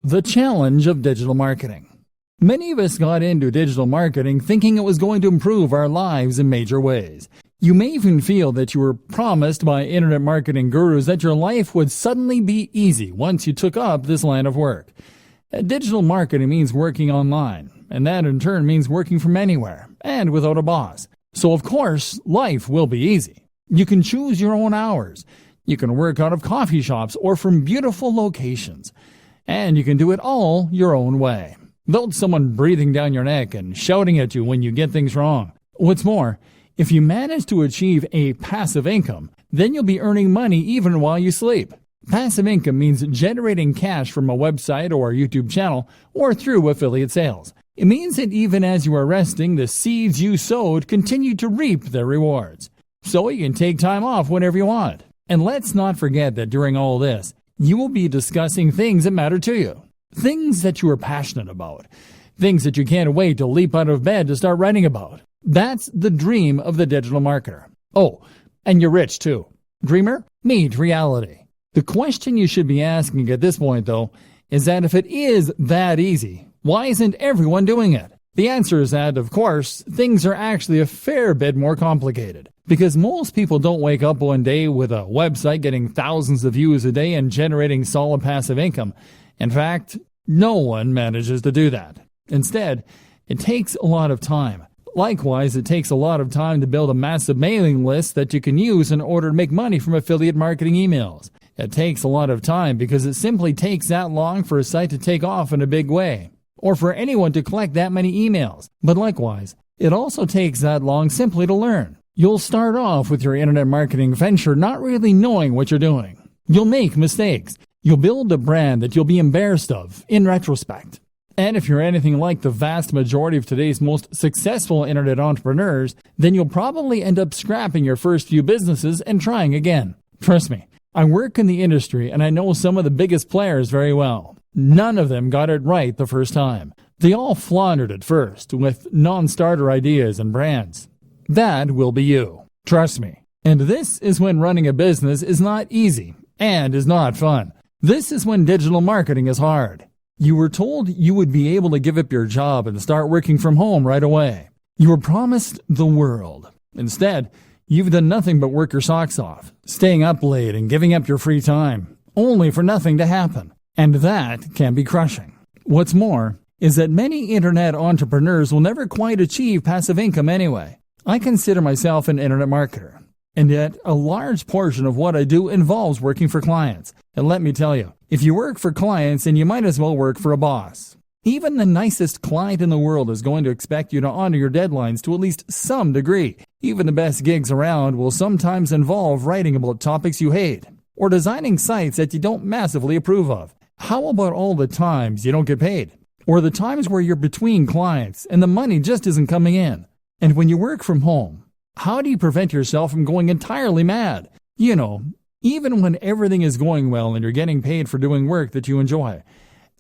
The challenge of digital marketing. Many of us got into digital marketing thinking it was going to improve our lives in major ways. You may even feel that you were promised by internet marketing gurus that your life would suddenly be easy once you took up this line of work. Digital marketing means working online, and that in turn means working from anywhere and without a boss. So of course, life will be easy. You can choose your own hours. You can work out of coffee shops or from beautiful locations. And you can do it all your own way, without someone breathing down your neck and shouting at you when you get things wrong. What's more, if you manage to achieve a passive income, then you'll be earning money even while you sleep. Passive income means generating cash from a website or a YouTube channel or through affiliate sales. It means that even as you are resting, the seeds you sowed continue to reap their rewards. So you can take time off whenever you want. And let's not forget that during all this, you will be discussing things that matter to you. Things that you are passionate about. Things that you can't wait to leap out of bed to start writing about. That's the dream of the digital marketer. Oh, and you're rich too. Dreamer, meet reality. The question you should be asking at this point, though, is that if it is that easy, why isn't everyone doing it? The answer is that, of course, things are actually a fair bit more complicated. Because most people don't wake up one day with a website getting thousands of views a day and generating solid passive income. In fact, no one manages to do that. Instead, it takes a lot of time. Likewise, it takes a lot of time to build a massive mailing list that you can use in order to make money from affiliate marketing emails. It takes a lot of time because it simply takes that long for a site to take off in a big way, or for anyone to collect that many emails. But likewise, it also takes that long simply to learn. You'll start off with your internet marketing venture not really knowing what you're doing. You'll make mistakes. You'll build a brand that you'll be embarrassed of in retrospect. And if you're anything like the vast majority of today's most successful internet entrepreneurs, then you'll probably end up scrapping your first few businesses and trying again. Trust me, I work in the industry and I know some of the biggest players very well. None of them got it right the first time. They all floundered at first with non-starter ideas and brands. That will be you. Trust me. And this is when running a business is not easy and is not fun. This is when digital marketing is hard. You were told you would be able to give up your job and start working from home right away. You were promised the world. Instead, you've done nothing but work your socks off, staying up late and giving up your free time, only for nothing to happen. And that can be crushing. What's more is that many internet entrepreneurs will never quite achieve passive income anyway. I consider myself an internet marketer, and yet a large portion of what I do involves working for clients. And let me tell you, if you work for clients, then you might as well work for a boss. Even the nicest client in the world is going to expect you to honor your deadlines to at least some degree. Even the best gigs around will sometimes involve writing about topics you hate, or designing sites that you don't massively approve of. How about all the times you don't get paid? Or the times where you're between clients and the money just isn't coming in? And when you work from home, how do you prevent yourself from going entirely mad? You know, even when everything is going well and you're getting paid for doing work that you enjoy,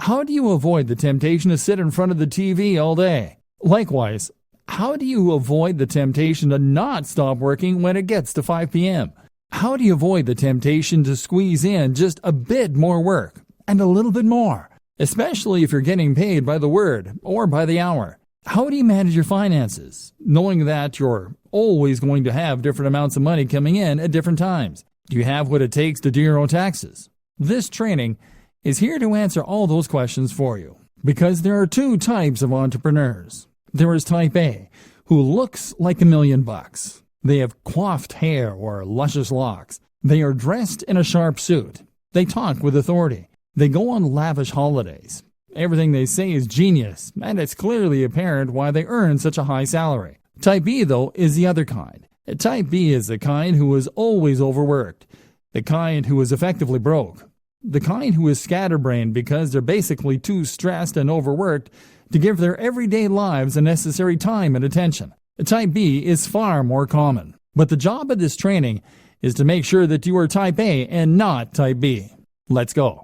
how do you avoid the temptation to sit in front of the TV all day? Likewise, how do you avoid the temptation to not stop working when it gets to 5 p.m.? How do you avoid the temptation to squeeze in just a bit more work and a little bit more, especially if you're getting paid by the word or by the hour? How do you manage your finances, knowing that you're always going to have different amounts of money coming in at different times? Do you have what it takes to do your own taxes? This training is here to answer all those questions for you, because there are two types of entrepreneurs. There is type A, who looks like $1,000,000. They have coiffed hair or luscious locks. They are dressed in a sharp suit. They talk with authority. They go on lavish holidays. Everything they say is genius, and it's clearly apparent why they earn such a high salary. Type B, though, is the other kind. Type B is the kind who is always overworked, the kind who is effectively broke, the kind who is scatterbrained because they're basically too stressed and overworked to give their everyday lives the necessary time and attention. Type B is far more common, but the job of this training is to make sure that you are Type A and not Type B. Let's go.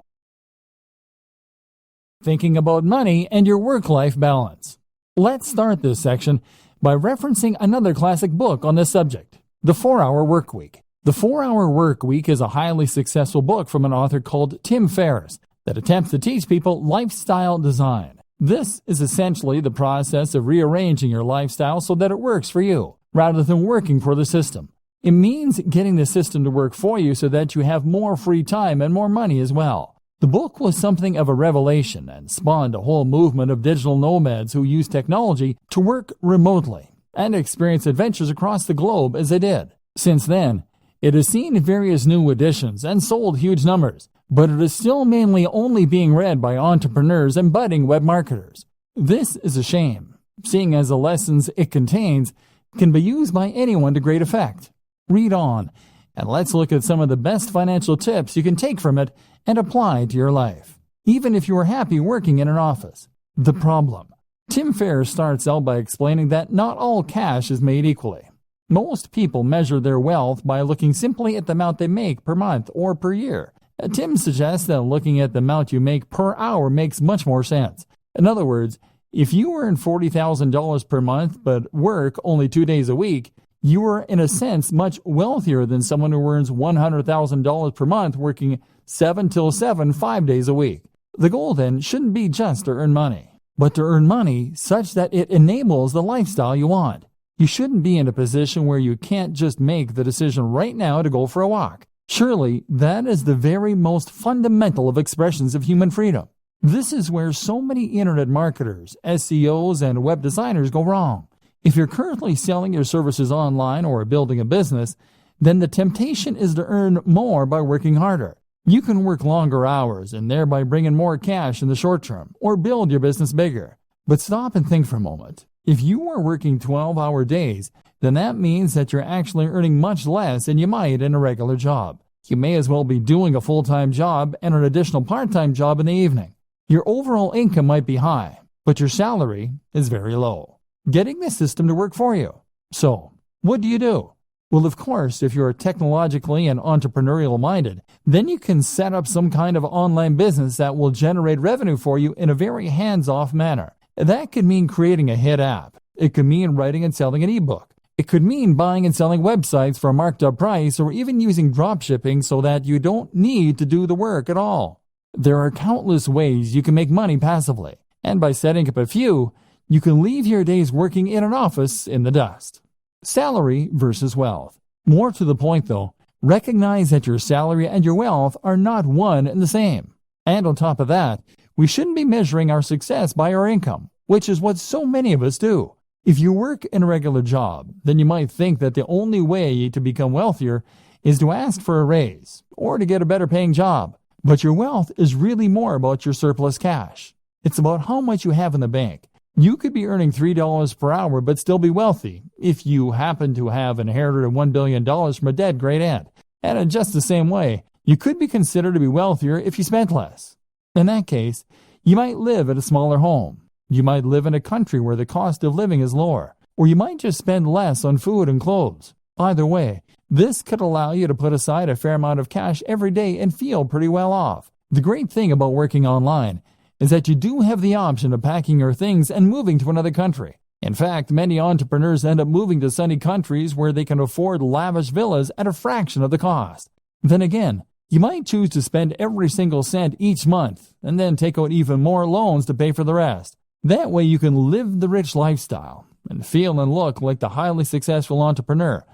Thinking about money and your work-life balance. Let's start this section by referencing another classic book on this subject, The 4-Hour Workweek. The 4-Hour Workweek is a highly successful book from an author called Tim Ferriss. that attempts to teach people lifestyle design. This is essentially the process of rearranging your lifestyle so that it works for you, rather than working for the system. It means getting the system to work for you so that you have more free time and more money as well. The book was something of a revelation and spawned a whole movement of digital nomads who use technology to work remotely and experience adventures across the globe as they did. Since then, it has seen various new editions and sold huge numbers, but it is still mainly only being read by entrepreneurs and budding web marketers. This is a shame, seeing as the lessons it contains can be used by anyone to great effect. Read on, and let's look at some of the best financial tips you can take from it and apply to your life, even if you are happy working in an office. The problem. Tim Ferriss starts out by explaining that not all cash is made equally. Most people measure their wealth by looking simply at the amount they make per month or per year. Tim suggests that looking at the amount you make per hour makes much more sense. In other words, if you earn $40,000 per month but work only 2 days a week, you are in a sense much wealthier than someone who earns $100,000 per month working 7 till 7, 5 days a week. The goal then shouldn't be just to earn money, but to earn money such that it enables the lifestyle you want. You shouldn't be in a position where you can't just make the decision right now to go for a walk. Surely, that is the very most fundamental of expressions of human freedom. This is where so many internet marketers, SEOs, and web designers go wrong. If you're currently selling your services online or building a business, then the temptation is to earn more by working harder. You can work longer hours and thereby bring in more cash in the short term, or build your business bigger. But stop and think for a moment. If you are working 12-hour days, then that means that you're actually earning much less than you might in a regular job. You may as well be doing a full-time job and an additional part-time job in the evening. Your overall income might be high, but your salary is very low, getting the system to work for you. So, what do you do? Well, of course, if you're technologically and entrepreneurial minded, then you can set up some kind of online business that will generate revenue for you in a very hands-off manner. That could mean creating a hit app. It could mean writing and selling an ebook. It could mean buying and selling websites for a marked up price, or even using dropshipping so that you don't need to do the work at all. There are countless ways you can make money passively, and by setting up a few, you can leave your days working in an office in the dust. Salary versus wealth. More to the point though, recognize that your salary and your wealth are not one and the same. And on top of that, we shouldn't be measuring our success by our income, which is what so many of us do. If you work in a regular job, then you might think that the only way to become wealthier is to ask for a raise or to get a better paying job. But your wealth is really more about your surplus cash. It's about how much you have in the bank. You could be earning $3 per hour but still be wealthy if you happen to have inherited $1 billion from a dead great aunt. And in just the same way, you could be considered to be wealthier if you spent less. In that case, you might live at a smaller home. You might live in a country where the cost of living is lower, or you might just spend less on food and clothes. Either way, this could allow you to put aside a fair amount of cash every day and feel pretty well off. The great thing about working online is that you do have the option of packing your things and moving to another country. In fact, many entrepreneurs end up moving to sunny countries where they can afford lavish villas at a fraction of the cost. Then again, you might choose to spend every single cent each month and then take out even more loans to pay for the rest. That way you can live the rich lifestyle and feel and look like the highly successful entrepreneur,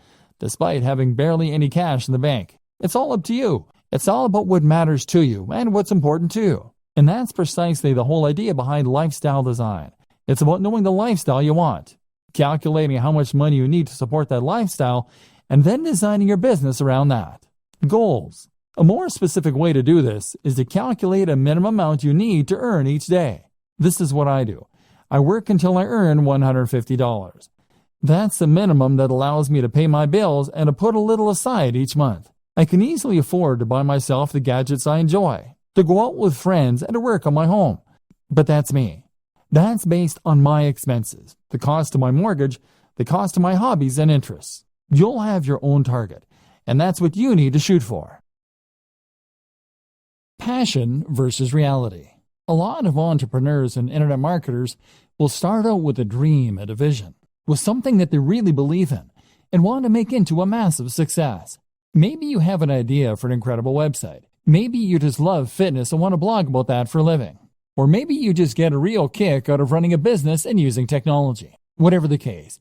despite having barely any cash in the bank. It's all up to you. It's all about what matters to you and what's important to you. And that's precisely the whole idea behind lifestyle design. It's about knowing the lifestyle you want, calculating how much money you need to support that lifestyle, and then designing your business around that. Goals. A more specific way to do this is to calculate a minimum amount you need to earn each day. This is what I do. I work until I earn $150. That's the minimum that allows me to pay my bills and to put a little aside each month. I can easily afford to buy myself the gadgets I enjoy, to go out with friends, and to work on my home. But that's me. That's based on my expenses, the cost of my mortgage, the cost of my hobbies and interests. You'll have your own target, and that's what you need to shoot for. Passion versus reality. A lot of entrepreneurs and internet marketers will start out with a dream and a vision, with something that they really believe in and want to make into a massive success. Maybe you have an idea for an incredible website. Maybe you just love fitness and want to blog about that for a living. Or maybe you just get a real kick out of running a business and using technology. Whatever the case,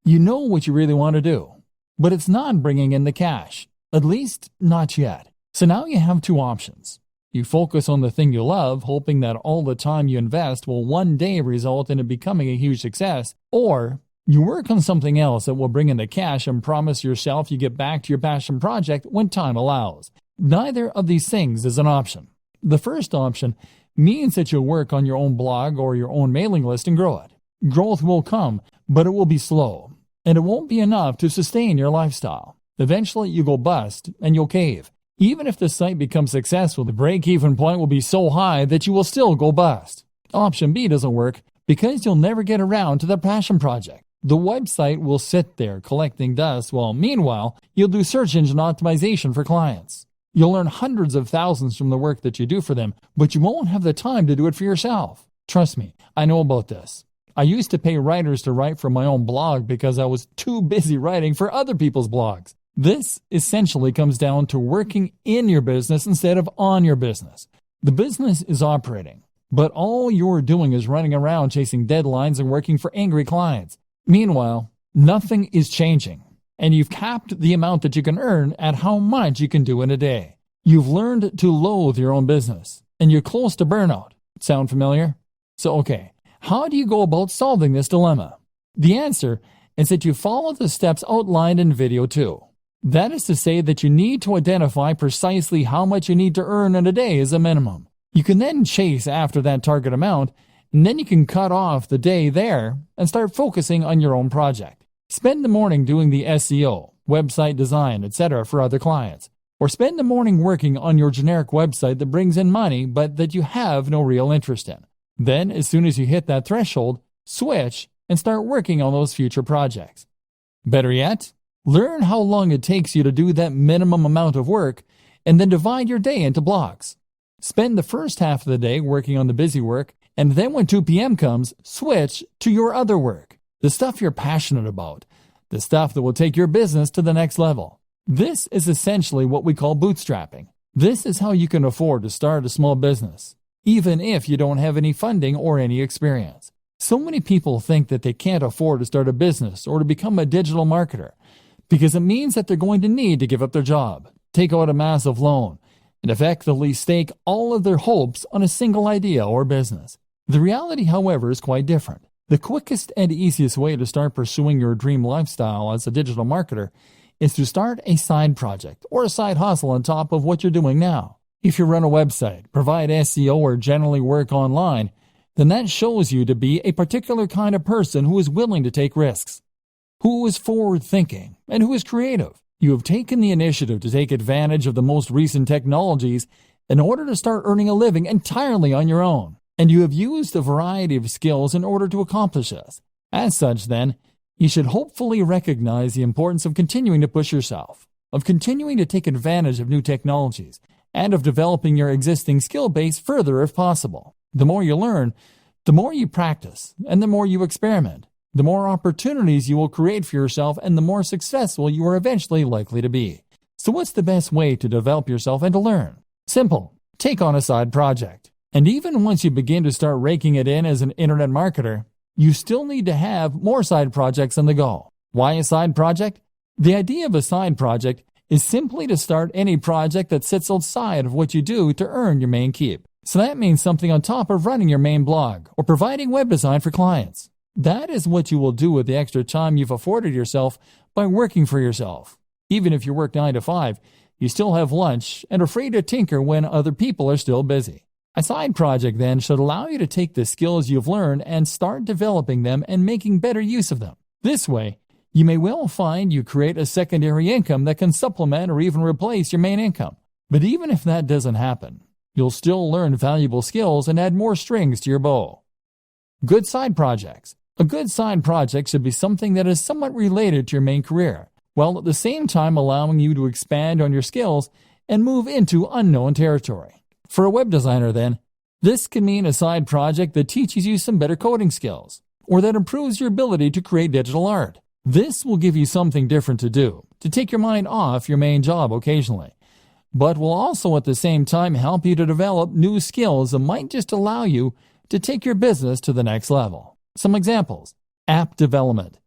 you know what you really want to do, but it's not bringing in the cash, at least not yet. So now you have two options. You focus on the thing you love, hoping that all the time you invest will one day result in it becoming a huge success, or you work on something else that will bring in the cash and promise yourself you get back to your passion project when time allows. Neither of these things is an option. The first option means that you'll work on your own blog or your own mailing list and grow it. Growth will come, but it will be slow, and it won't be enough to sustain your lifestyle. Eventually, you go bust and you'll cave. Even if the site becomes successful, the break-even point will be so high that you will still go bust. Option B doesn't work because you'll never get around to the passion project. The website will sit there collecting dust while meanwhile, you'll do search engine optimization for clients. You'll earn hundreds of thousands from the work that you do for them, but you won't have the time to do it for yourself. Trust me, I know about this. I used to pay writers to write for my own blog because I was too busy writing for other people's blogs. This essentially comes down to working in your business instead of on your business. The business is operating, but all you're doing is running around chasing deadlines and working for angry clients. Meanwhile, nothing is changing, and you've capped the amount that you can earn at how much you can do in a day. You've learned to loathe your own business, and you're close to burnout. Sound familiar? So, okay, how do you go about solving this dilemma? The answer is that you follow the steps outlined in video 2. That is to say that you need to identify precisely how much you need to earn in a day as a minimum. You can then chase after that target amount, and then you can cut off the day there and start focusing on your own project. Spend the morning doing the SEO, website design, etc. for other clients. Or spend the morning working on your generic website that brings in money but that you have no real interest in. Then, as soon as you hit that threshold, switch and start working on those future projects. Better yet, learn how long it takes you to do that minimum amount of work and then divide your day into blocks. Spend the first half of the day working on the busy work, and then when 2 p.m. comes, switch to your other work, the stuff you're passionate about, the stuff that will take your business to the next level. This is essentially what we call bootstrapping. This is how you can afford to start a small business, even if you don't have any funding or any experience. So many people think that they can't afford to start a business or to become a digital marketer because it means that they're going to need to give up their job, take out a massive loan, and effectively stake all of their hopes on a single idea or business. The reality, however, is quite different. The quickest and easiest way to start pursuing your dream lifestyle as a digital marketer is to start a side project or a side hustle on top of what you're doing now. If you run a website, provide SEO, or generally work online, then that shows you to be a particular kind of person who is willing to take risks, who is forward-thinking, and who is creative. You have taken the initiative to take advantage of the most recent technologies in order to start earning a living entirely on your own, and you have used a variety of skills in order to accomplish this. As such, then, you should hopefully recognize the importance of continuing to push yourself, of continuing to take advantage of new technologies, and of developing your existing skill base further if possible. The more you learn, the more you practice, and the more you experiment, the more opportunities you will create for yourself and the more successful you are eventually likely to be. So what's the best way to develop yourself and to learn? Simple. Take on a side project. And even once you begin to start raking it in as an internet marketer, you still need to have more side projects on the go. Why a side project? The idea of a side project is simply to start any project that sits outside of what you do to earn your main keep. So that means something on top of running your main blog or providing web design for clients. That is what you will do with the extra time you've afforded yourself by working for yourself. Even if you work 9 to 5, you still have lunch and are free to tinker when other people are still busy. A side project then should allow you to take the skills you've learned and start developing them and making better use of them. This way, you may well find you create a secondary income that can supplement or even replace your main income. But even if that doesn't happen, you'll still learn valuable skills and add more strings to your bow. Good side projects. A good side project should be something that is somewhat related to your main career, while at the same time allowing you to expand on your skills and move into unknown territory. For a web designer, then, this can mean a side project that teaches you some better coding skills, or that improves your ability to create digital art. This will give you something different to do, to take your mind off your main job occasionally. but will also at the same time help you to develop new skills that might just allow you to take your business to the next level. Some examples: app development.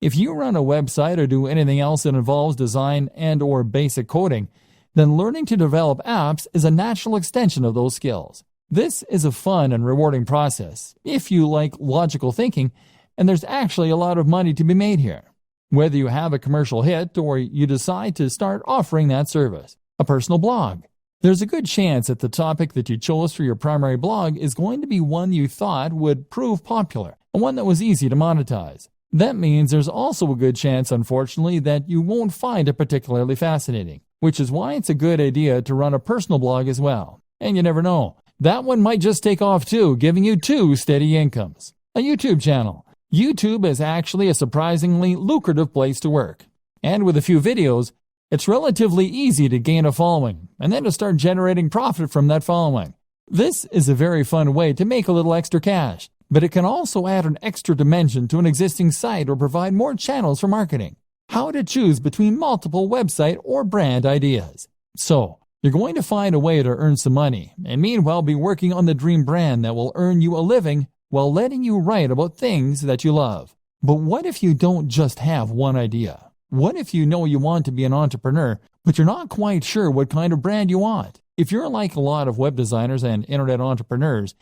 If you run a website or do anything else that involves design and/or basic coding, then learning to develop apps is a natural extension of those skills. This is a fun and rewarding process if you like logical thinking, and there's actually a lot of money to be made here. Whether you have a commercial hit or you decide to start offering that service. A personal blog. There's a good chance that the topic that you chose for your primary blog is going to be one you thought would prove popular, and one that was easy to monetize. That means there's also a good chance, unfortunately, that you won't find it particularly fascinating, which is why it's a good idea to run a personal blog as well. And you never know, that one might just take off too, giving you 2 steady incomes. A YouTube channel. YouTube is actually a surprisingly lucrative place to work. And with a few videos, it's relatively easy to gain a following, and then to start generating profit from that following. This is a very fun way to make a little extra cash, but it can also add an extra dimension to an existing site or provide more channels for marketing. How to choose between multiple website or brand ideas. So, you're going to find a way to earn some money, and meanwhile be working on the dream brand that will earn you a living while letting you write about things that you love. But what if you don't just have one idea? What if you know you want to be an entrepreneur, but you're not quite sure what kind of brand you want? If you're like a lot of web designers and internet entrepreneurs,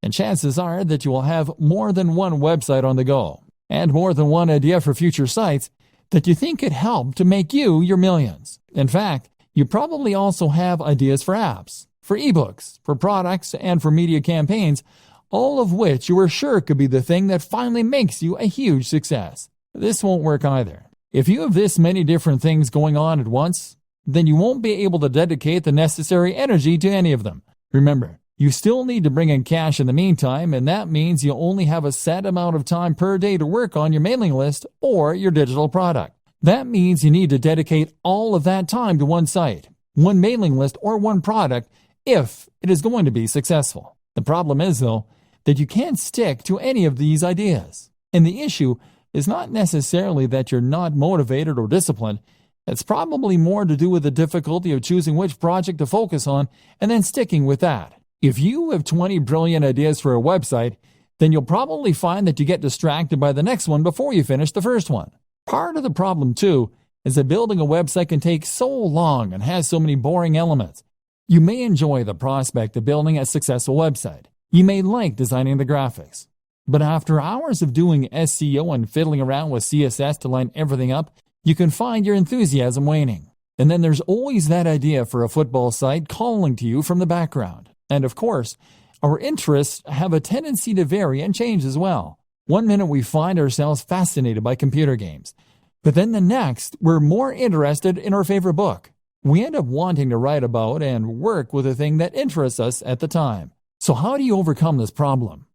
then chances are that you will have more than one website on the go, and more than one idea for future sites that you think could help to make you your millions. In fact, you probably also have ideas for apps, for ebooks, for products, and for media campaigns, all of which you are sure could be the thing that finally makes you a huge success. This won't work either. If you have this many different things going on at once, then you won't be able to dedicate the necessary energy to any of them. Remember, you still need to bring in cash in the meantime, and that means you only have a set amount of time per day to work on your mailing list or your digital product. That means you need to dedicate all of that time to one site, one mailing list, or one product if it is going to be successful. The problem is, though, that you can't stick to any of these ideas. And the issue is not necessarily that you're not motivated or disciplined. It's probably more to do with the difficulty of choosing which project to focus on and then sticking with that. If you have 20 brilliant ideas for a website, then you'll probably find that you get distracted by the next one before you finish the first one. Part of the problem, too, is that building a website can take so long and has so many boring elements. You may enjoy the prospect of building a successful website. You may like designing the graphics. But after hours of doing SEO and fiddling around with CSS to line everything up, you can find your enthusiasm waning. And then there's always that idea for a football site calling to you from the background. And of course, our interests have a tendency to vary and change as well. One minute we find ourselves fascinated by computer games, but then the next we're more interested in our favorite book. We end up wanting to write about and work with a thing that interests us at the time. So how do you overcome this problem?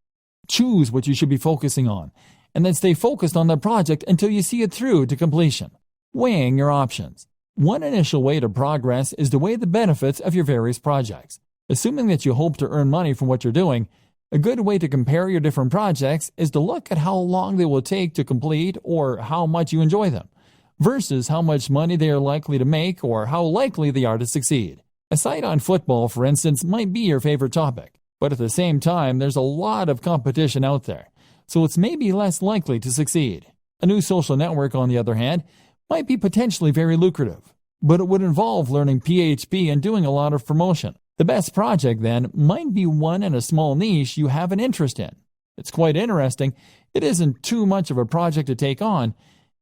Choose what you should be focusing on, and then stay focused on the project until you see it through to completion. Weighing your options. One initial way to progress is to weigh the benefits of your various projects. Assuming that you hope to earn money from what you're doing, a good way to compare your different projects is to look at how long they will take to complete or how much you enjoy them, versus how much money they are likely to make or how likely they are to succeed. A site on football, for instance, might be your favorite topic. But at the same time, there's a lot of competition out there, so it's maybe less likely to succeed. A new social network, on the other hand, might be potentially very lucrative, but it would involve learning PHP and doing a lot of promotion. The best project, then, might be one in a small niche you have an interest in. It's quite interesting, it isn't too much of a project to take on,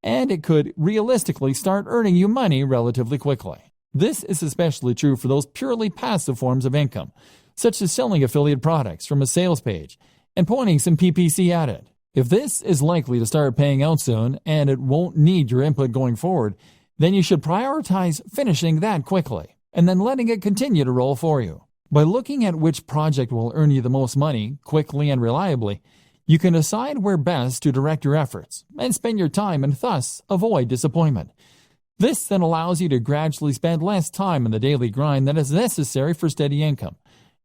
and it could realistically start earning you money relatively quickly. This is especially true for those purely passive forms of income, such as selling affiliate products from a sales page and pointing some PPC at it. If this is likely to start paying out soon and it won't need your input going forward, then you should prioritize finishing that quickly and then letting it continue to roll for you. By looking at which project will earn you the most money quickly and reliably, you can decide where best to direct your efforts and spend your time and thus avoid disappointment. This then allows you to gradually spend less time in the daily grind that is necessary for steady income,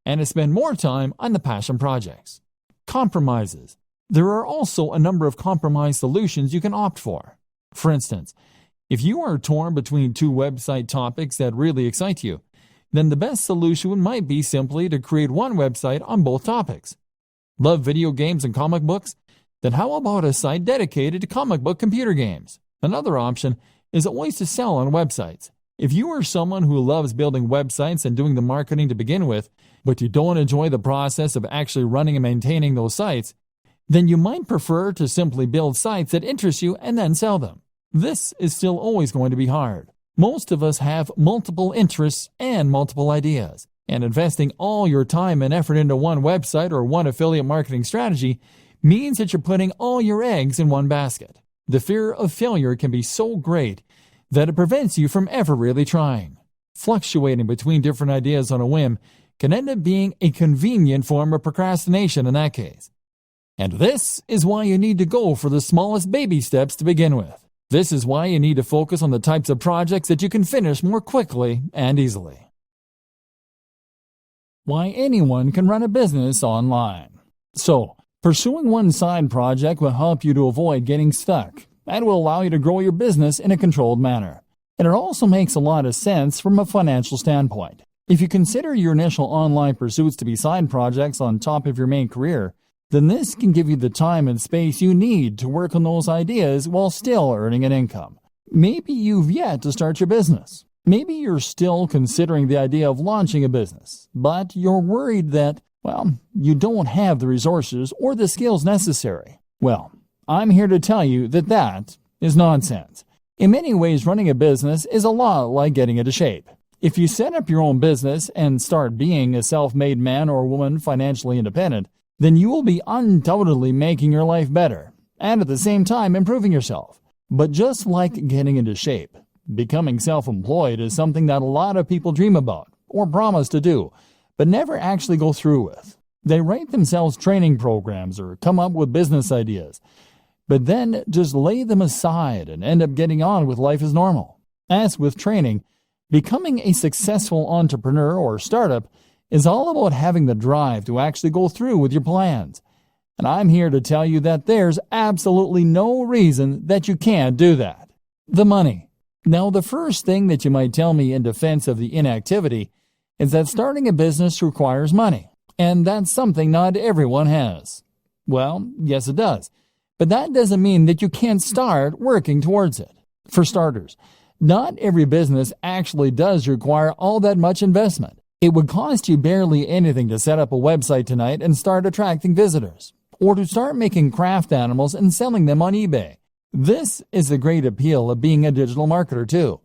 and to spend more time on the passion projects. Compromises. There are also a number of compromise solutions you can opt for. For instance, if you are torn between 2 website topics that really excite you, then the best solution might be simply to create one website on both topics. Love video games and comic books? Then how about a site dedicated to comic book computer games? Another option is always to sell on websites. If you are someone who loves building websites and doing the marketing to begin with, but you don't enjoy the process of actually running and maintaining those sites, then you might prefer to simply build sites that interest you and then sell them. This is still always going to be hard. Most of us have multiple interests and multiple ideas, and investing all your time and effort into one website or one affiliate marketing strategy means that you're putting all your eggs in one basket. The fear of failure can be so great that it prevents you from ever really trying. Fluctuating between different ideas on a whim can end up being a convenient form of procrastination in that case. And this is why you need to go for the smallest baby steps to begin with. This is why you need to focus on the types of projects that you can finish more quickly and easily. Why anyone can run a business online. So, pursuing one side project will help you to avoid getting stuck and will allow you to grow your business in a controlled manner. And it also makes a lot of sense from a financial standpoint. If you consider your initial online pursuits to be side projects on top of your main career, then this can give you the time and space you need to work on those ideas while still earning an income. Maybe you've yet to start your business. Maybe you're still considering the idea of launching a business, but you're worried that, you don't have the resources or the skills necessary. Well, I'm here to tell you that that is nonsense. In many ways, running a business is a lot like getting into shape. If you set up your own business and start being a self-made man or woman financially independent, then you will be undoubtedly making your life better, and at the same time improving yourself. But just like getting into shape, becoming self-employed is something that a lot of people dream about, or promise to do, but never actually go through with. They write themselves training programs or come up with business ideas, but then just lay them aside and end up getting on with life as normal. As with training, becoming a successful entrepreneur or startup is all about having the drive to actually go through with your plans. And I'm here to tell you that there's absolutely no reason that you can't do that. The money. Now, the first thing that you might tell me in defense of the inactivity is that starting a business requires money, and that's something not everyone has. Well, yes it does, but that doesn't mean that you can't start working towards it. For starters, not every business actually does require all that much investment. It would cost you barely anything to set up a website tonight and start attracting visitors, or to start making craft animals and selling them on eBay. This is the great appeal of being a digital marketer too.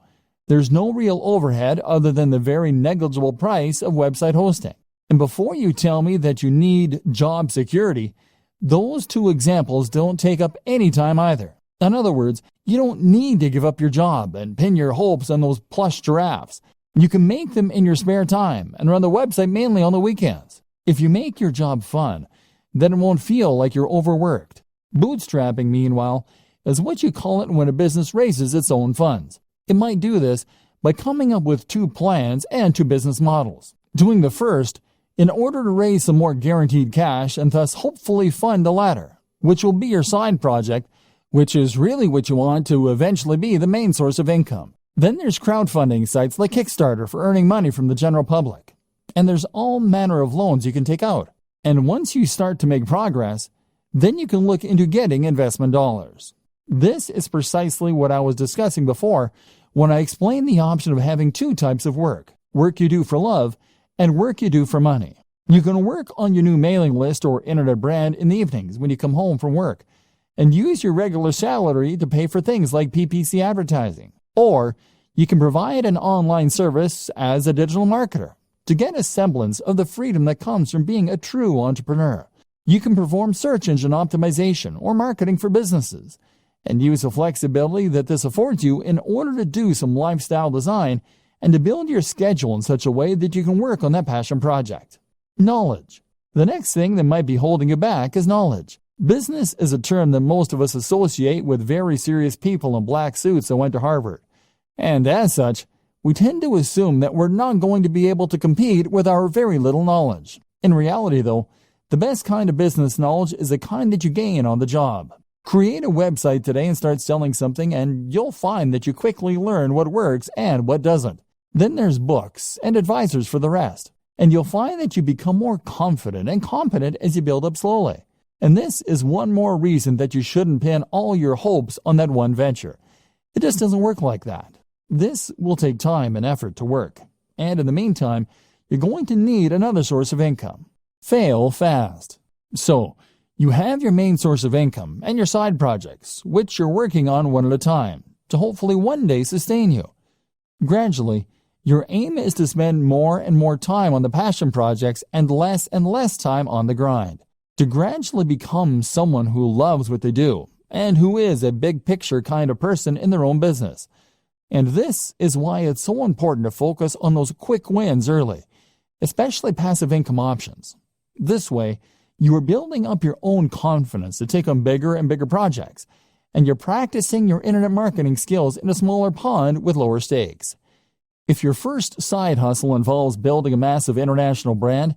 There's no real overhead other than the very negligible price of website hosting. And before you tell me that you need job security, those two examples don't take up any time either. In other words, you don't need to give up your job and pin your hopes on those plush giraffes. You can make them in your spare time and run the website mainly on the weekends. If you make your job fun, then it won't feel like you're overworked. Bootstrapping, meanwhile, is what you call it when a business raises its own funds. It might do this by coming up with two plans and two business models. Doing the first in order to raise some more guaranteed cash and thus hopefully fund the latter, which will be your side project, which is really what you want to eventually be the main source of income. Then there's crowdfunding sites like Kickstarter for earning money from the general public. And there's all manner of loans you can take out. And once you start to make progress, then you can look into getting investment dollars. This is precisely what I was discussing before when I explained the option of having two types of work you do for love and work you do for money. You can work on your new mailing list or internet brand in the evenings when you come home from work and use your regular salary to pay for things like PPC advertising. Or you can provide an online service as a digital marketer to get a semblance of the freedom that comes from being a true entrepreneur. You can perform search engine optimization or marketing for businesses and use the flexibility that this affords you in order to do some lifestyle design and to build your schedule in such a way that you can work on that passion project. Knowledge. The next thing that might be holding you back is knowledge. Business is a term that most of us associate with very serious people in black suits that went to Harvard. And as such, we tend to assume that we're not going to be able to compete with our very little knowledge. In reality, though, the best kind of business knowledge is the kind that you gain on the job. Create a website today and start selling something, and you'll find that you quickly learn what works and what doesn't. Then there's books and advisors for the rest. And you'll find that you become more confident and competent as you build up slowly. And this is one more reason that you shouldn't pin all your hopes on that one venture. It just doesn't work like that. This will take time and effort to work. And in the meantime, you're going to need another source of income. Fail fast. So, you have your main source of income and your side projects, which you're working on one at a time, to hopefully one day sustain you. Gradually, your aim is to spend more and more time on the passion projects and less time on the grind. To gradually become someone who loves what they do and who is a big picture kind of person in their own business. And this is why it's so important to focus on those quick wins early, especially passive income options. This way, you are building up your own confidence to take on bigger and bigger projects, and you're practicing your internet marketing skills in a smaller pond with lower stakes. If your first side hustle involves building a massive international brand,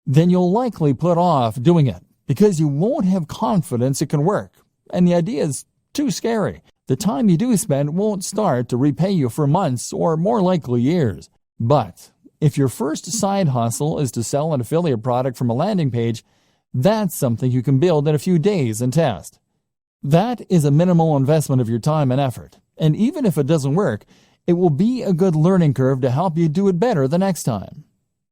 then you'll likely put off doing it because you won't have confidence it can work, and the idea is too scary. The time you do spend won't start to repay you for months or more likely years. But if your first side hustle is to sell an affiliate product from a landing page, that's something you can build in a few days and test. That is a minimal investment of your time and effort, and even if it doesn't work, it will be a good learning curve to help you do it better the next time.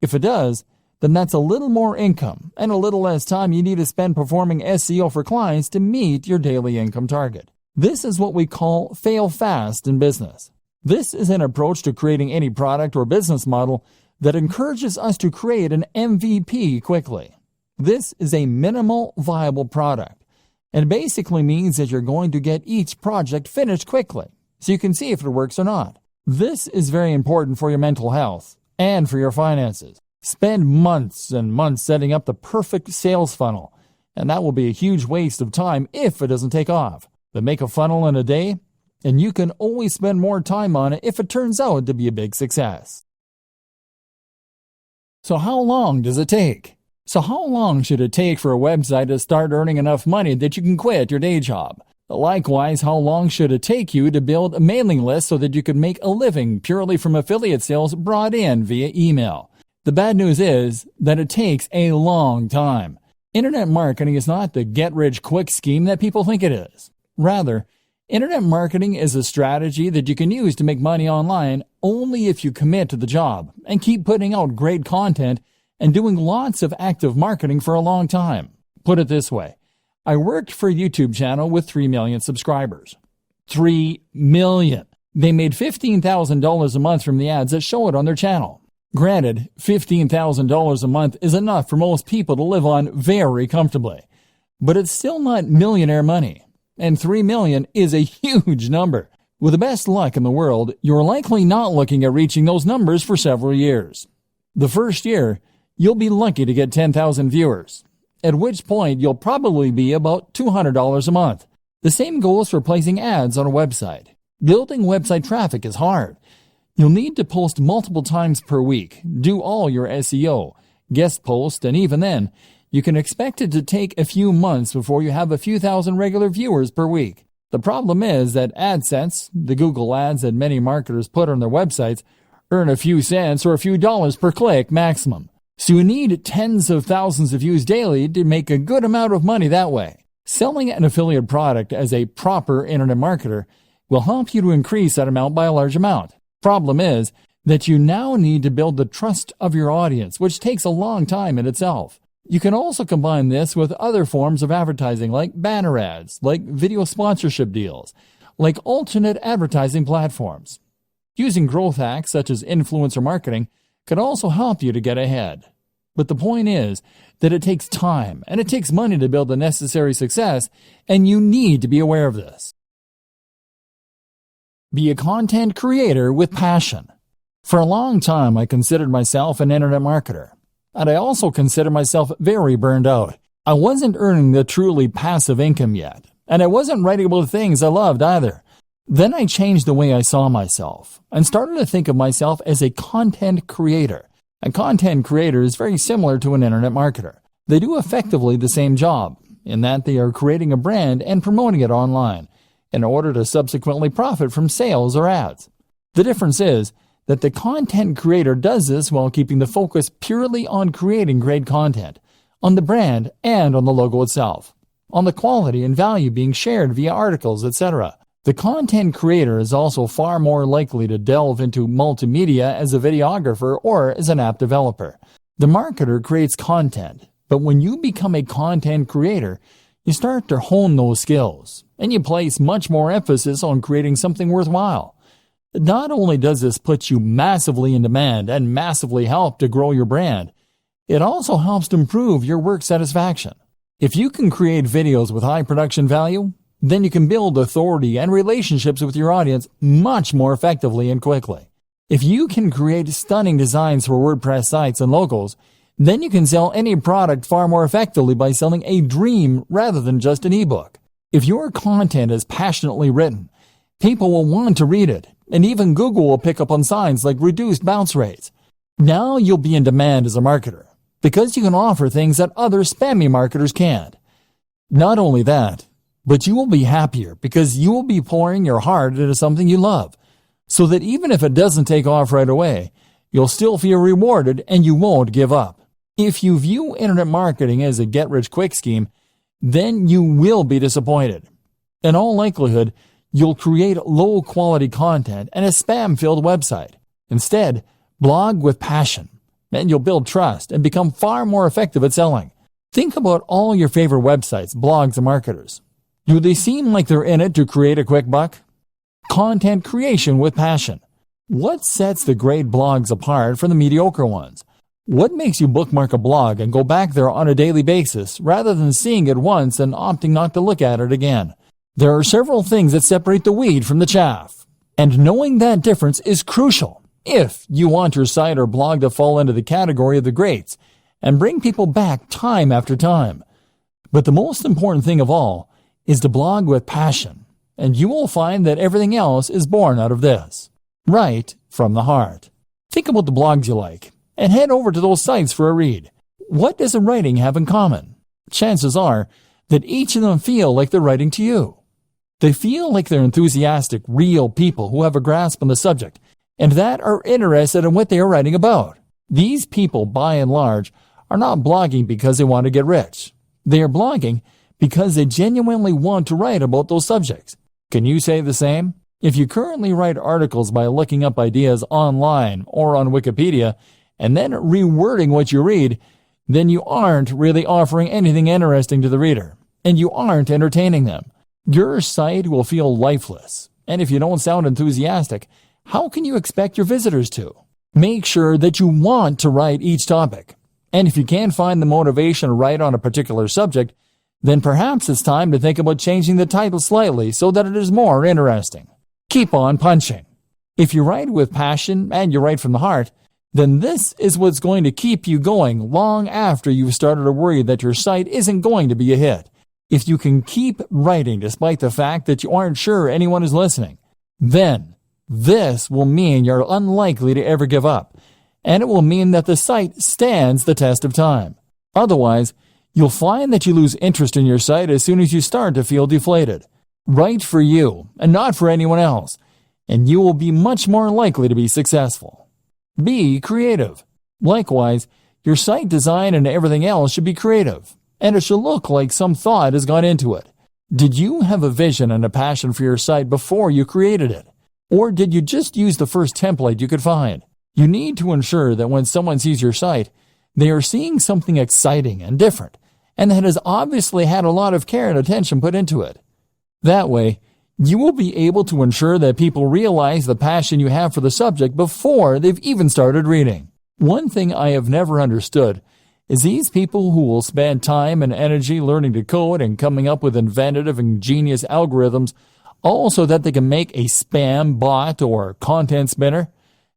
If it does, then that's a little more income and a little less time you need to spend performing SEO for clients to meet your daily income target. This is what we call fail fast in business. This is an approach to creating any product or business model that encourages us to create an MVP quickly. This is a minimal viable product, and basically means that you're going to get each project finished quickly, so you can see if it works or not. This is very important for your mental health and for your finances. Spend months and months setting up the perfect sales funnel, and that will be a huge waste of time if it doesn't take off. But make a funnel in a day, and you can always spend more time on it if it turns out to be a big success. So how long does it take? So how long should it take for a website to start earning enough money that you can quit your day job? Likewise, how long should it take you to build a mailing list so that you can make a living purely from affiliate sales brought in via email? The bad news is that it takes a long time. Internet marketing is not the get-rich-quick scheme that people think it is. Rather, internet marketing is a strategy that you can use to make money online only if you commit to the job and keep putting out great content and doing lots of active marketing for a long time. Put it this way, I worked for a YouTube channel with 3 million subscribers. 3 million! They made $15,000 a month from the ads that show it on their channel. Granted, $15,000 a month is enough for most people to live on very comfortably, but it's still not millionaire money, and 3 million is a huge number. With the best luck in the world, you're likely not looking at reaching those numbers for several years. The first year, you'll be lucky to get 10,000 viewers, at which point you'll probably be about $200 a month. The same goes for placing ads on a website. Building website traffic is hard. You'll need to post multiple times per week, do all your SEO, guest post, and even then, you can expect it to take a few months before you have a few thousand regular viewers per week. The problem is that AdSense, the Google ads that many marketers put on their websites, earn a few cents or a few dollars per click maximum. So you need tens of thousands of views daily to make a good amount of money that way. Selling an affiliate product as a proper internet marketer will help you to increase that amount by a large amount. Problem is that you now need to build the trust of your audience, which takes a long time in itself. You can also combine this with other forms of advertising like banner ads, like video sponsorship deals, like alternate advertising platforms. Using growth hacks such as influencer marketing can also help you to get ahead. But the point is that it takes time and it takes money to build the necessary success, and you need to be aware of this. Be a content creator with passion. For a long time, I considered myself an internet marketer, and I also consider myself very burned out. I wasn't earning the truly passive income yet, and I wasn't writing about things I loved either. Then I changed the way I saw myself and started to think of myself as a content creator. A content creator is very similar to an internet marketer. They do effectively the same job, in that they are creating a brand and promoting it online in order to subsequently profit from sales or ads. The difference is that the content creator does this while keeping the focus purely on creating great content, on the brand and on the logo itself, on the quality and value being shared via articles, etc. The content creator is also far more likely to delve into multimedia as a videographer or as an app developer. The marketer creates content, but when you become a content creator, you start to hone those skills, and you place much more emphasis on creating something worthwhile. Not only does this put you massively in demand and massively help to grow your brand, it also helps to improve your work satisfaction. If you can create videos with high production value, then you can build authority and relationships with your audience much more effectively and quickly. If you can create stunning designs for WordPress sites and logos, then you can sell any product far more effectively by selling a dream rather than just an ebook. If your content is passionately written, people will want to read it, and even Google will pick up on signs like reduced bounce rates. Now you'll be in demand as a marketer, because you can offer things that other spammy marketers can't. Not only that, but you will be happier because you will be pouring your heart into something you love, so that even if it doesn't take off right away, you'll still feel rewarded and you won't give up. If you view internet marketing as a get-rich-quick scheme, then you will be disappointed. In all likelihood, you'll create low-quality content and a spam-filled website. Instead, blog with passion, and you'll build trust and become far more effective at selling. Think about all your favorite websites, blogs, and marketers. Do they seem like they're in it to create a quick buck? Content creation with passion. What sets the great blogs apart from the mediocre ones? What makes you bookmark a blog and go back there on a daily basis rather than seeing it once and opting not to look at it again? There are several things that separate the wheat from the chaff, and knowing that difference is crucial if you want your site or blog to fall into the category of the greats and bring people back time after time. But the most important thing of all is to blog with passion, and you will find that everything else is born out of this, right from the heart. Think about the blogs you like, and head over to those sites for a read. What does the writing have in common? Chances are that each of them feel like they're writing to you. They feel like they're enthusiastic, real people who have a grasp on the subject and that are interested in what they are writing about. These people, by and large, are not blogging because they want to get rich. They are blogging because they genuinely want to write about those subjects. Can you say the same? If you currently write articles by looking up ideas online or on Wikipedia and then rewording what you read, then you aren't really offering anything interesting to the reader, and you aren't entertaining them. Your site will feel lifeless, and if you don't sound enthusiastic, how can you expect your visitors to? Make sure that you want to write each topic, and if you can't find the motivation to write on a particular subject, then perhaps it's time to think about changing the title slightly so that it is more interesting. Keep on punching. If you write with passion and you write from the heart, then this is what's going to keep you going long after you've started to worry that your site isn't going to be a hit. If you can keep writing despite the fact that you aren't sure anyone is listening, then this will mean you're unlikely to ever give up, and it will mean that the site stands the test of time. Otherwise, you'll find that you lose interest in your site as soon as you start to feel deflated. Write for you and not for anyone else, and you will be much more likely to be successful. Be creative. Likewise, your site design and everything else should be creative, and it should look like some thought has gone into it. Did you have a vision and a passion for your site before you created it? Or did you just use the first template you could find? You need to ensure that when someone sees your site, they are seeing something exciting and different, and that has obviously had a lot of care and attention put into it. That way, you will be able to ensure that people realize the passion you have for the subject before they've even started reading. One thing I have never understood is these people who will spend time and energy learning to code and coming up with inventive and genius algorithms all so that they can make a spam bot or content spinner.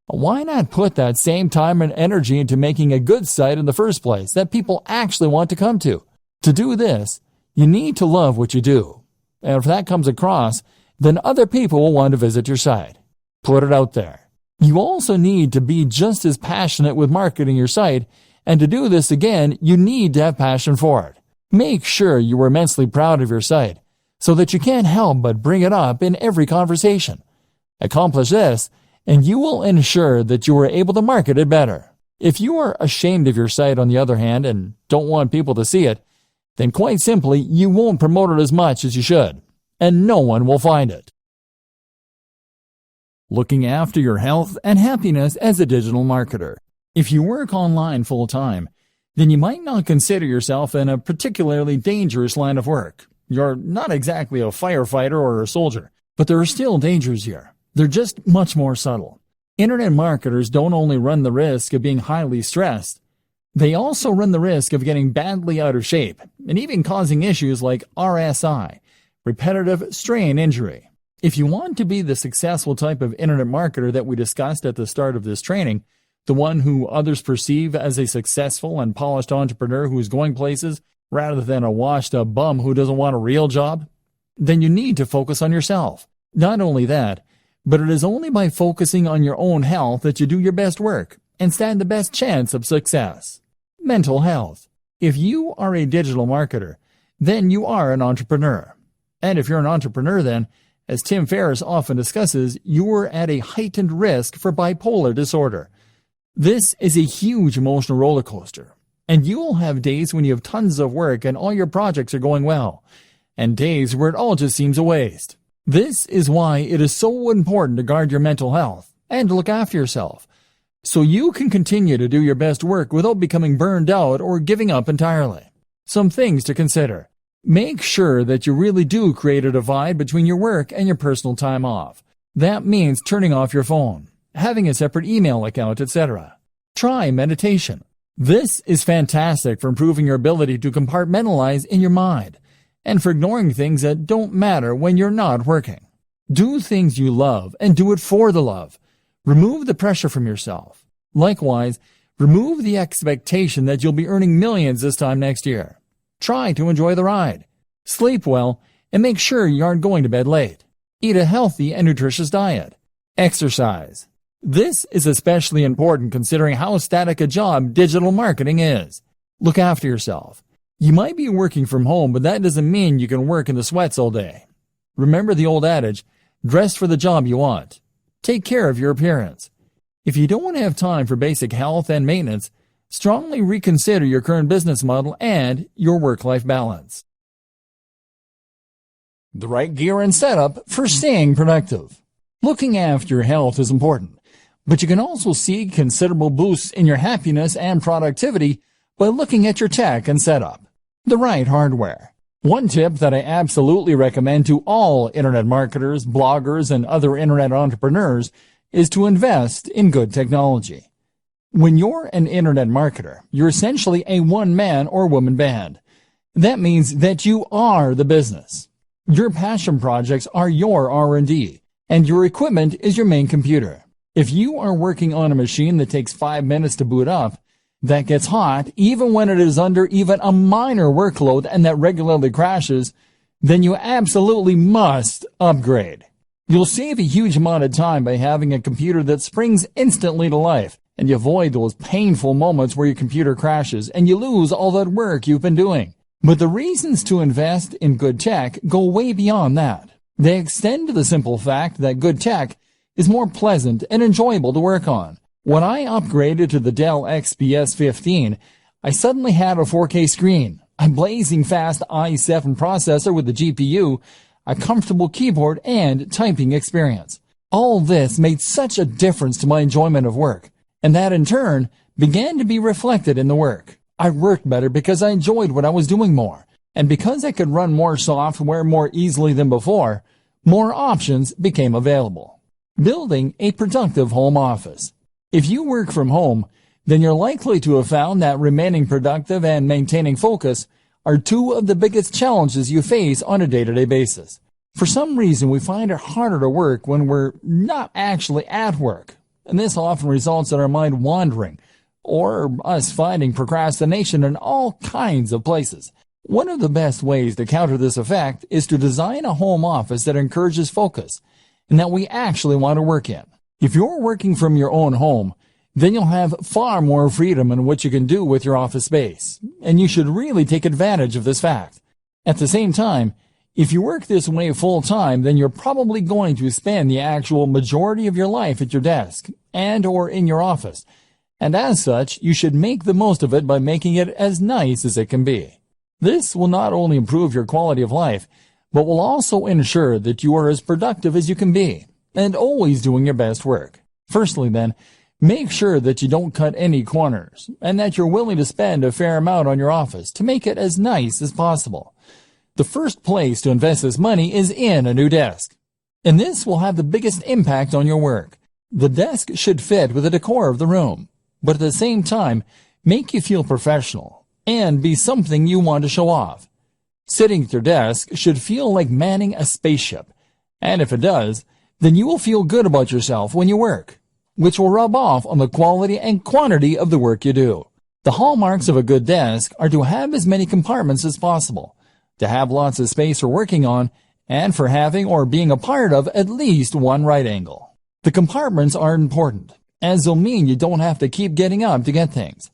Why not put that same time and energy into making a good site in the first place that people actually want to come to? To do this, you need to love what you do. And if that comes across, then other people will want to visit your site. Put it out there. You also need to be just as passionate with marketing your site, and to do this again, you need to have passion for it. Make sure you are immensely proud of your site, so that you can't help but bring it up in every conversation. Accomplish this, and you will ensure that you are able to market it better. If you are ashamed of your site, on the other hand, and don't want people to see it, then quite simply, you won't promote it as much as you should, and no one will find it. Looking after your health and happiness as a digital marketer. If you work online full-time, then you might not consider yourself in a particularly dangerous line of work. You're not exactly a firefighter or a soldier, but there are still dangers here. They're just much more subtle. Internet marketers don't only run the risk of being highly stressed, they also run the risk of getting badly out of shape and even causing issues like RSI, repetitive strain injury. If you want to be the successful type of internet marketer that we discussed at the start of this training, the one who others perceive as a successful and polished entrepreneur who is going places rather than a washed-up bum who doesn't want a real job, then you need to focus on yourself. Not only that, but it is only by focusing on your own health that you do your best work and stand the best chance of success. Mental health. If you are a digital marketer, then you are an entrepreneur. And if you're an entrepreneur, then, as Tim Ferriss often discusses, you are at a heightened risk for bipolar disorder. This is a huge emotional roller coaster, and you will have days when you have tons of work and all your projects are going well, and days where it all just seems a waste. This is why it is so important to guard your mental health and to look after yourself, so you can continue to do your best work without becoming burned out or giving up entirely. Some things to consider. Make sure that you really do create a divide between your work and your personal time off. That means turning off your phone, having a separate email account, etc. Try meditation. This is fantastic for improving your ability to compartmentalize in your mind and for ignoring things that don't matter when you're not working. Do things you love and do it for the love. Remove the pressure from yourself. Likewise, remove the expectation that you'll be earning millions this time next year. Try to enjoy the ride. Sleep well and make sure you aren't going to bed late. Eat a healthy and nutritious diet. Exercise. This is especially important considering how static a job digital marketing is. Look after yourself. You might be working from home, but that doesn't mean you can work in the sweats all day. Remember the old adage, dress for the job you want. Take care of your appearance. If you don't have time for basic health and maintenance, strongly reconsider your current business model and your work-life balance. The right gear and setup for staying productive. Looking after your health is important, but you can also see considerable boosts in your happiness and productivity by looking at your tech and setup. The right hardware. One tip that I absolutely recommend to all internet marketers, bloggers, and other internet entrepreneurs is to invest in good technology. When you're an internet marketer, you're essentially a one-man or woman band. That means that you are the business. Your passion projects are your R&D, and your equipment is your main computer. If you are working on a machine that takes 5 minutes to boot up, that gets hot even when it is under even a minor workload and that regularly crashes, then you absolutely must upgrade. You'll save a huge amount of time by having a computer that springs instantly to life, and you avoid those painful moments where your computer crashes and you lose all that work you've been doing. But the reasons to invest in good tech go way beyond that. They extend to the simple fact that good tech is more pleasant and enjoyable to work on. When I upgraded to the Dell XPS 15, I suddenly had a 4K screen, a blazing fast i7 processor with a GPU, a comfortable keyboard, and typing experience. All this made such a difference to my enjoyment of work, and that in turn began to be reflected in the work. I worked better because I enjoyed what I was doing more, and because I could run more software more easily than before, more options became available. Building a productive home office. If you work from home, then you're likely to have found that remaining productive and maintaining focus are two of the biggest challenges you face on a day-to-day basis. For some reason, we find it harder to work when we're not actually at work, and this often results in our mind wandering, or us finding procrastination in all kinds of places. One of the best ways to counter this effect is to design a home office that encourages focus, and that we actually want to work in. If you're working from your own home, then you'll have far more freedom in what you can do with your office space, and you should really take advantage of this fact. At the same time, If you work this way full-time, then you're probably going to spend the actual majority of your life at your desk and or in your office. And as such, you should make the most of it by making it as nice as it can be. This will not only improve your quality of life, but will also ensure that you are as productive as you can be, and always doing your best work. Firstly then, make sure that you don't cut any corners, and that you're willing to spend a fair amount on your office to make it as nice as possible. The first place to invest this money is in a new desk, and this will have the biggest impact on your work. The desk should fit with the decor of the room, but at the same time, make you feel professional and be something you want to show off. Sitting at your desk should feel like manning a spaceship, and if it does, then you will feel good about yourself when you work, which will rub off on the quality and quantity of the work you do. The hallmarks of a good desk are to have as many compartments as possible, to have lots of space for working on, and for having or being a part of at least one right angle. The compartments are important, as they'll mean you don't have to keep getting up to get things.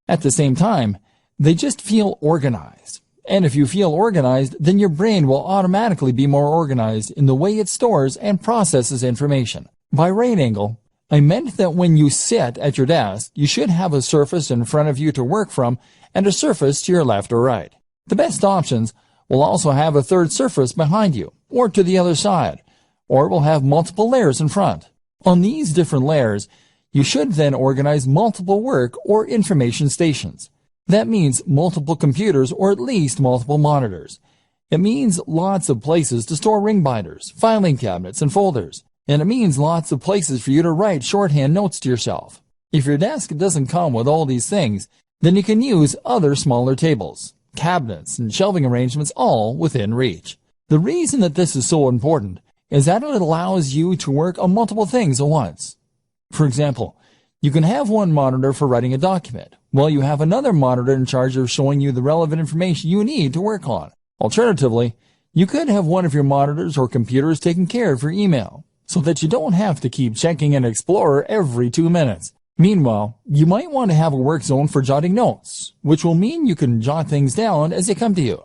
At the same time, they just feel organized. And if you feel organized, then your brain will automatically be more organized in the way it stores and processes information. By right angle, I meant that when you sit at your desk, you should have a surface in front of you to work from and a surface to your left or right. The best options will also have a third surface behind you, or to the other side, or it will have multiple layers in front. On these different layers, you should then organize multiple work or information stations. That means multiple computers or at least multiple monitors. It means lots of places to store ring binders, filing cabinets, and folders. And it means lots of places for you to write shorthand notes to yourself. If your desk doesn't come with all these things, then you can use other smaller tables, cabinets, and shelving arrangements all within reach. The reason that this is so important is that it allows you to work on multiple things at once. For example, you can have one monitor for writing a document, while you have another monitor in charge of showing you the relevant information you need to work on. Alternatively, you could have one of your monitors or computers taking care of your email, so that you don't have to keep checking an Explorer every 2 minutes. Meanwhile, you might want to have a work zone for jotting notes, which will mean you can jot things down as they come to you.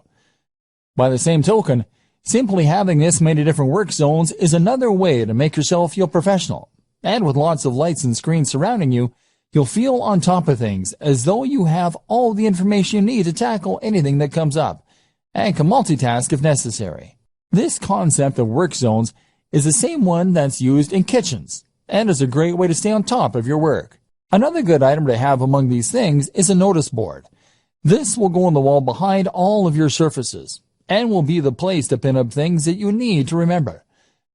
By the same token, simply having this many different work zones is another way to make yourself feel professional. And with lots of lights and screens surrounding you, you'll feel on top of things as though you have all the information you need to tackle anything that comes up, and can multitask if necessary. This concept of work zones is the same one that's used in kitchens, and is a great way to stay on top of your work. Another good item to have among these things is a notice board. This will go on the wall behind all of your surfaces, and will be the place to pin up things that you need to remember,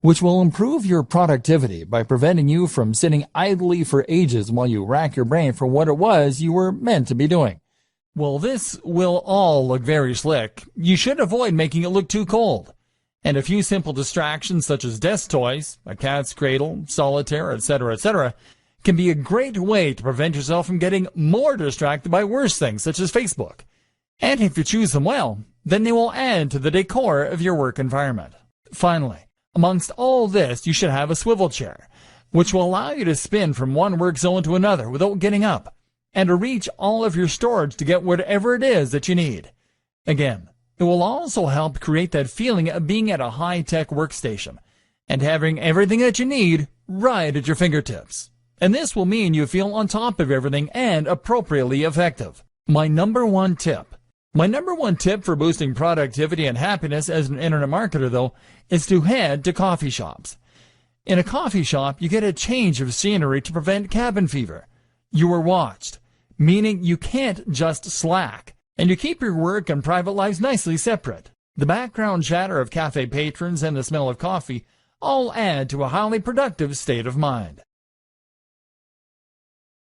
which will improve your productivity by preventing you from sitting idly for ages while you rack your brain for what it was you were meant to be doing. Well, this will all look very slick. You should avoid making it look too cold. And a few simple distractions such as desk toys, a cat's cradle, solitaire, etc., can be a great way to prevent yourself from getting more distracted by worse things such as Facebook. And if you choose them well, then they will add to the decor of your work environment. Finally, amongst all this, you should have a swivel chair, which will allow you to spin from one work zone to another without getting up, and to reach all of your storage to get whatever it is that you need. Again, it will also help create that feeling of being at a high-tech workstation and having everything that you need right at your fingertips. And this will mean you feel on top of everything and appropriately effective. My number one tip for boosting productivity and happiness as an internet marketer, though, is to head to coffee shops. In a coffee shop, you get a change of scenery to prevent cabin fever. You are watched, meaning you can't just slack, and you keep your work and private lives nicely separate. The background chatter of cafe patrons and the smell of coffee all add to a highly productive state of mind.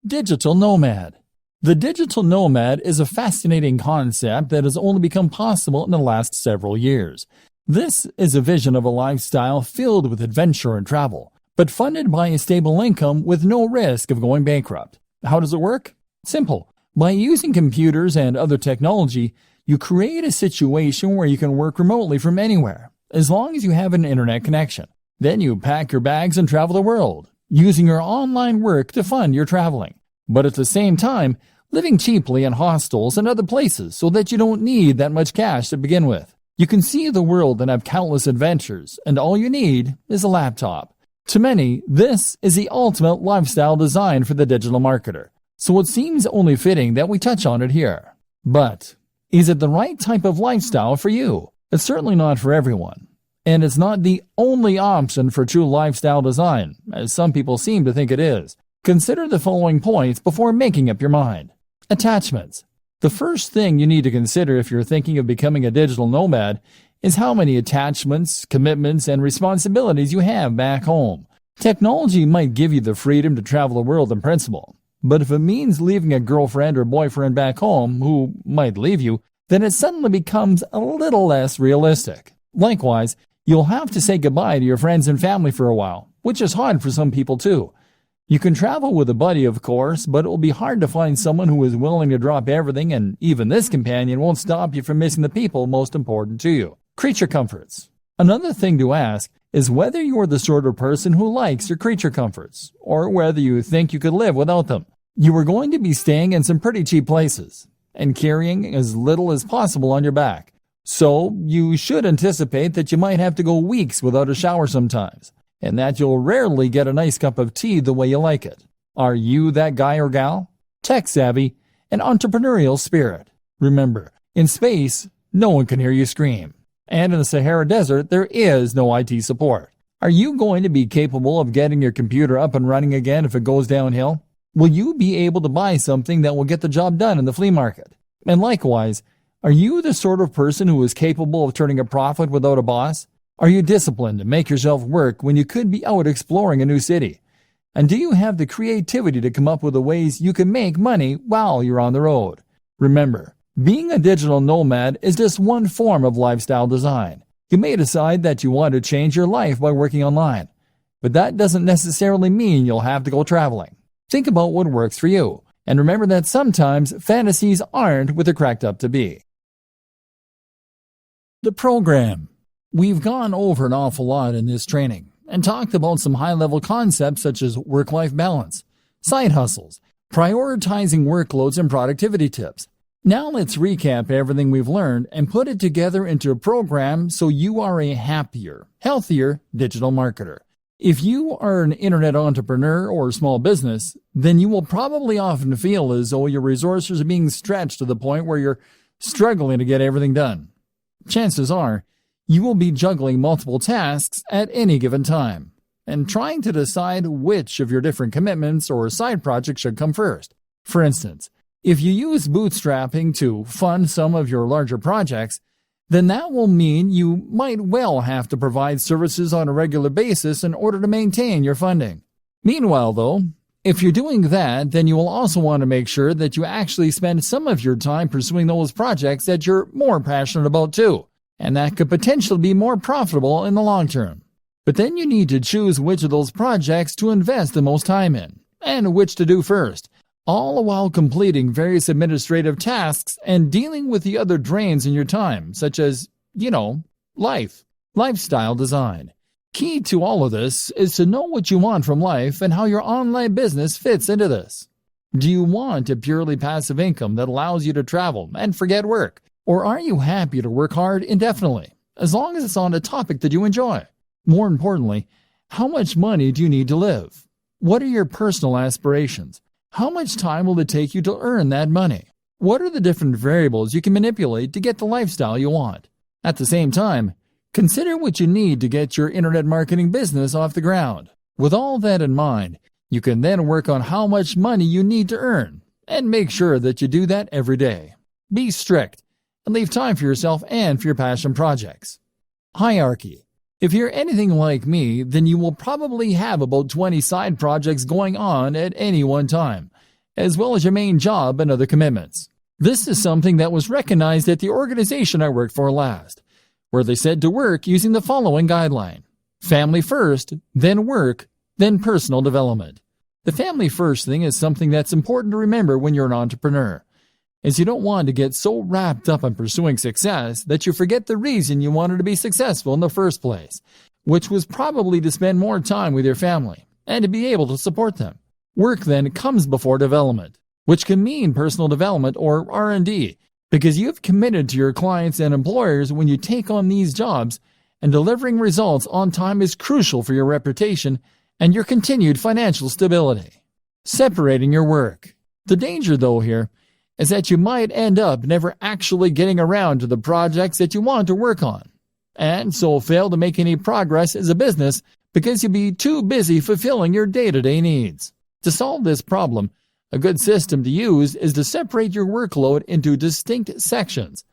Digital nomad. The digital nomad is a fascinating concept that has only become possible in the last several years. This is a vision of a lifestyle filled with adventure and travel, but funded by a stable income with no risk of going bankrupt. How does it work? Simple. By using computers and other technology, you create a situation where you can work remotely from anywhere, as long as you have an internet connection. Then you pack your bags and travel the world, using your online work to fund your traveling, but at the same time, living cheaply in hostels and other places so that you don't need that much cash to begin with. You can see the world and have countless adventures, and all you need is a laptop. To many, this is the ultimate lifestyle design for the digital marketer, so it seems only fitting that we touch on it here. But is it the right type of lifestyle for you? It's certainly not for everyone. And it's not the only option for true lifestyle design, as some people seem to think it is. Consider the following points before making up your mind. Attachments. The first thing you need to consider if you're thinking of becoming a digital nomad is how many attachments, commitments, and responsibilities you have back home. Technology might give you the freedom to travel the world in principle, but if it means leaving a girlfriend or boyfriend back home who might leave you, then it suddenly becomes a little less realistic. Likewise, you'll have to say goodbye to your friends and family for a while, which is hard for some people too. You can travel with a buddy, of course, but it will be hard to find someone who is willing to drop everything, and even this companion won't stop you from missing the people most important to you. Creature comforts. Another thing to ask is whether you're the sort of person who likes your creature comforts, or whether you think you could live without them. You are going to be staying in some pretty cheap places, and carrying as little as possible on your back. So you should anticipate that you might have to go weeks without a shower sometimes, and that you'll rarely get a nice cup of tea the way you like it. Are you that guy or gal? Tech savvy and entrepreneurial spirit. Remember, in space, no one can hear you scream. And in the Sahara Desert, there is no IT support. Are you going to be capable of getting your computer up and running again if it goes downhill? Will you be able to buy something that will get the job done in the flea market? And likewise, are you the sort of person who is capable of turning a profit without a boss? Are you disciplined to make yourself work when you could be out exploring a new city? And do you have the creativity to come up with the ways you can make money while you're on the road? Remember, being a digital nomad is just one form of lifestyle design. You may decide that you want to change your life by working online, but that doesn't necessarily mean you'll have to go traveling. Think about what works for you, and remember that sometimes fantasies aren't what they're cracked up to be. The program. We've gone over an awful lot in this training and talked about some high-level concepts such as work-life balance, side hustles, prioritizing workloads, and productivity tips. Now let's recap everything we've learned and put it together into a program so you are a happier, healthier digital marketer. If you are an internet entrepreneur or small business, then you will probably often feel as though your resources are being stretched to the point where you're struggling to get everything done. Chances are, you will be juggling multiple tasks at any given time and trying to decide which of your different commitments or side projects should come first. For instance, if you use bootstrapping to fund some of your larger projects, then that will mean you might well have to provide services on a regular basis in order to maintain your funding. Meanwhile, though, if you're doing that, then you will also want to make sure that you actually spend some of your time pursuing those projects that you're more passionate about too, and that could potentially be more profitable in the long term. But then you need to choose which of those projects to invest the most time in, and which to do first, all while completing various administrative tasks and dealing with the other drains in your time, such as, lifestyle design. Key to all of this is to know what you want from life and how your online business fits into this. Do you want a purely passive income that allows you to travel and forget work? Or are you happy to work hard indefinitely, as long as it's on a topic that you enjoy? More importantly, how much money do you need to live? What are your personal aspirations? How much time will it take you to earn that money? What are the different variables you can manipulate to get the lifestyle you want? At the same time, consider what you need to get your internet marketing business off the ground. With all that in mind, you can then work on how much money you need to earn, and make sure that you do that every day. Be strict, and leave time for yourself and for your passion projects. Hierarchy. If you're anything like me, then you will probably have about 20 side projects going on at any one time, as well as your main job and other commitments. This is something that was recognized at the organization I worked for last, where they said to work using the following guideline: family first, then work, then personal development. The family first thing is something that's important to remember when you're an entrepreneur, as you don't want to get so wrapped up in pursuing success that you forget the reason you wanted to be successful in the first place, which was probably to spend more time with your family and to be able to support them. Work then comes before development, which can mean personal development or R&D, because you've committed to your clients and employers when you take on these jobs, and delivering results on time is crucial for your reputation and your continued financial stability. Separating your work. The danger, though, here is that you might end up never actually getting around to the projects that you want to work on, and so fail to make any progress as a business because you'll be too busy fulfilling your day-to-day needs. To solve this problem, a good system to use is to separate your workload into distinct sections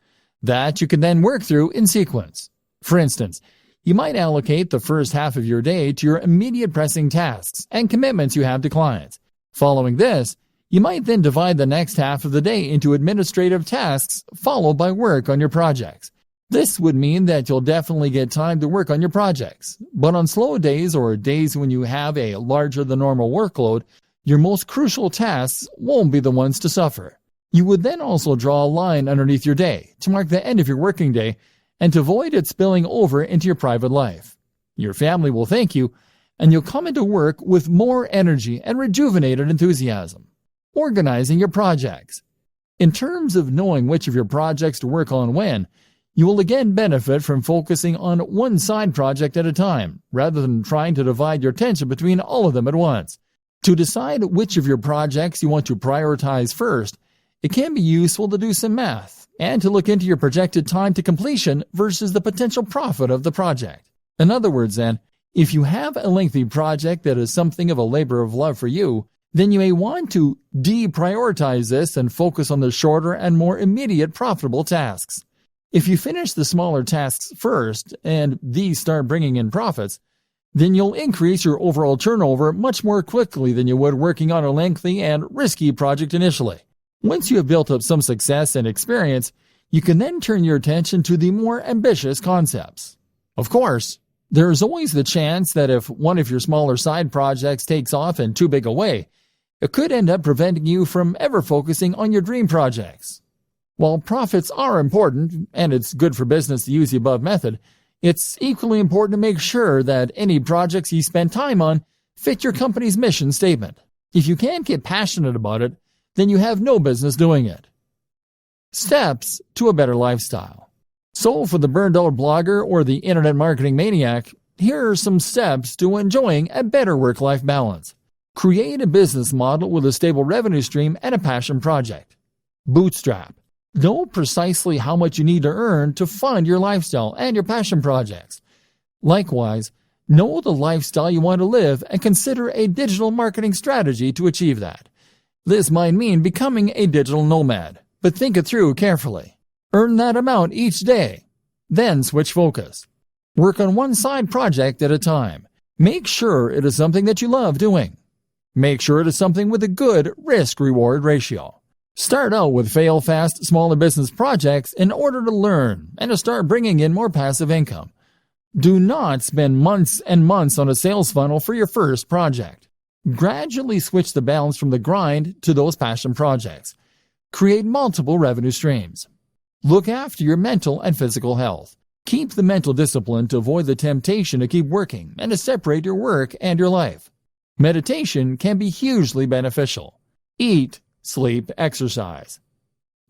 that you can then work through in sequence. For instance, you might allocate the first half of your day to your immediate pressing tasks and commitments you have to clients. Following this, you might then divide the next half of the day into administrative tasks followed by work on your projects. This would mean that you'll definitely get time to work on your projects, but on slow days or days when you have a larger than normal workload, your most crucial tasks won't be the ones to suffer. You would then also draw a line underneath your day to mark the end of your working day and to avoid it spilling over into your private life. Your family will thank you, and you'll come into work with more energy and rejuvenated enthusiasm. Organizing your projects. In terms of knowing which of your projects to work on when, you will again benefit from focusing on one side project at a time, rather than trying to divide your attention between all of them at once. To decide which of your projects you want to prioritize first, it can be useful to do some math and to look into your projected time to completion versus the potential profit of the project. In other words, then, if you have a lengthy project that is something of a labor of love for you, then you may want to deprioritize this and focus on the shorter and more immediate profitable tasks. If you finish the smaller tasks first and these start bringing in profits, then you'll increase your overall turnover much more quickly than you would working on a lengthy and risky project initially. Once you have built up some success and experience, you can then turn your attention to the more ambitious concepts. Of course, there is always the chance that if one of your smaller side projects takes off in too big a way, it could end up preventing you from ever focusing on your dream projects. While profits are important, and it's good for business to use the above method, it's equally important to make sure that any projects you spend time on fit your company's mission statement. If you can't get passionate about it, then you have no business doing it. Steps to a better lifestyle. So for the burned out blogger or the internet marketing maniac, here are some steps to enjoying a better work-life balance. Create a business model with a stable revenue stream and a passion project. Bootstrap. Know precisely how much you need to earn to fund your lifestyle and your passion projects. Likewise, know the lifestyle you want to live and consider a digital marketing strategy to achieve that. This might mean becoming a digital nomad, but think it through carefully. Earn that amount each day. Then switch focus. Work on one side project at a time. Make sure it is something that you love doing. Make sure it is something with a good risk-reward ratio. Start out with fail-fast smaller business projects in order to learn and to start bringing in more passive income. Do not spend months and months on a sales funnel for your first project. Gradually switch the balance from the grind to those passion projects. Create multiple revenue streams. Look after your mental and physical health. Keep the mental discipline to avoid the temptation to keep working and to separate your work and your life. Meditation can be hugely beneficial. Eat, sleep, exercise.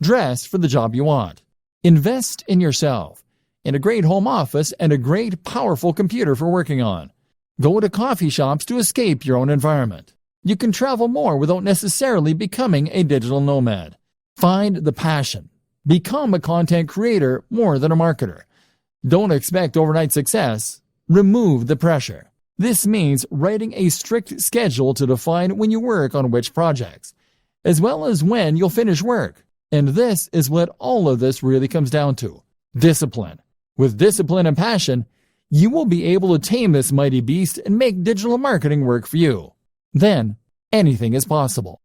Dress for the job you want. Invest in yourself, in a great home office and a great, powerful computer for working on. Go to coffee shops to escape your own environment. You can travel more without necessarily becoming a digital nomad. Find the passion. Become a content creator more than a marketer. Don't expect overnight success. Remove the pressure. This means writing a strict schedule to define when you work on which projects, as well as when you'll finish work. And this is what all of this really comes down to. Discipline. With discipline and passion, you will be able to tame this mighty beast and make digital marketing work for you. Then, anything is possible.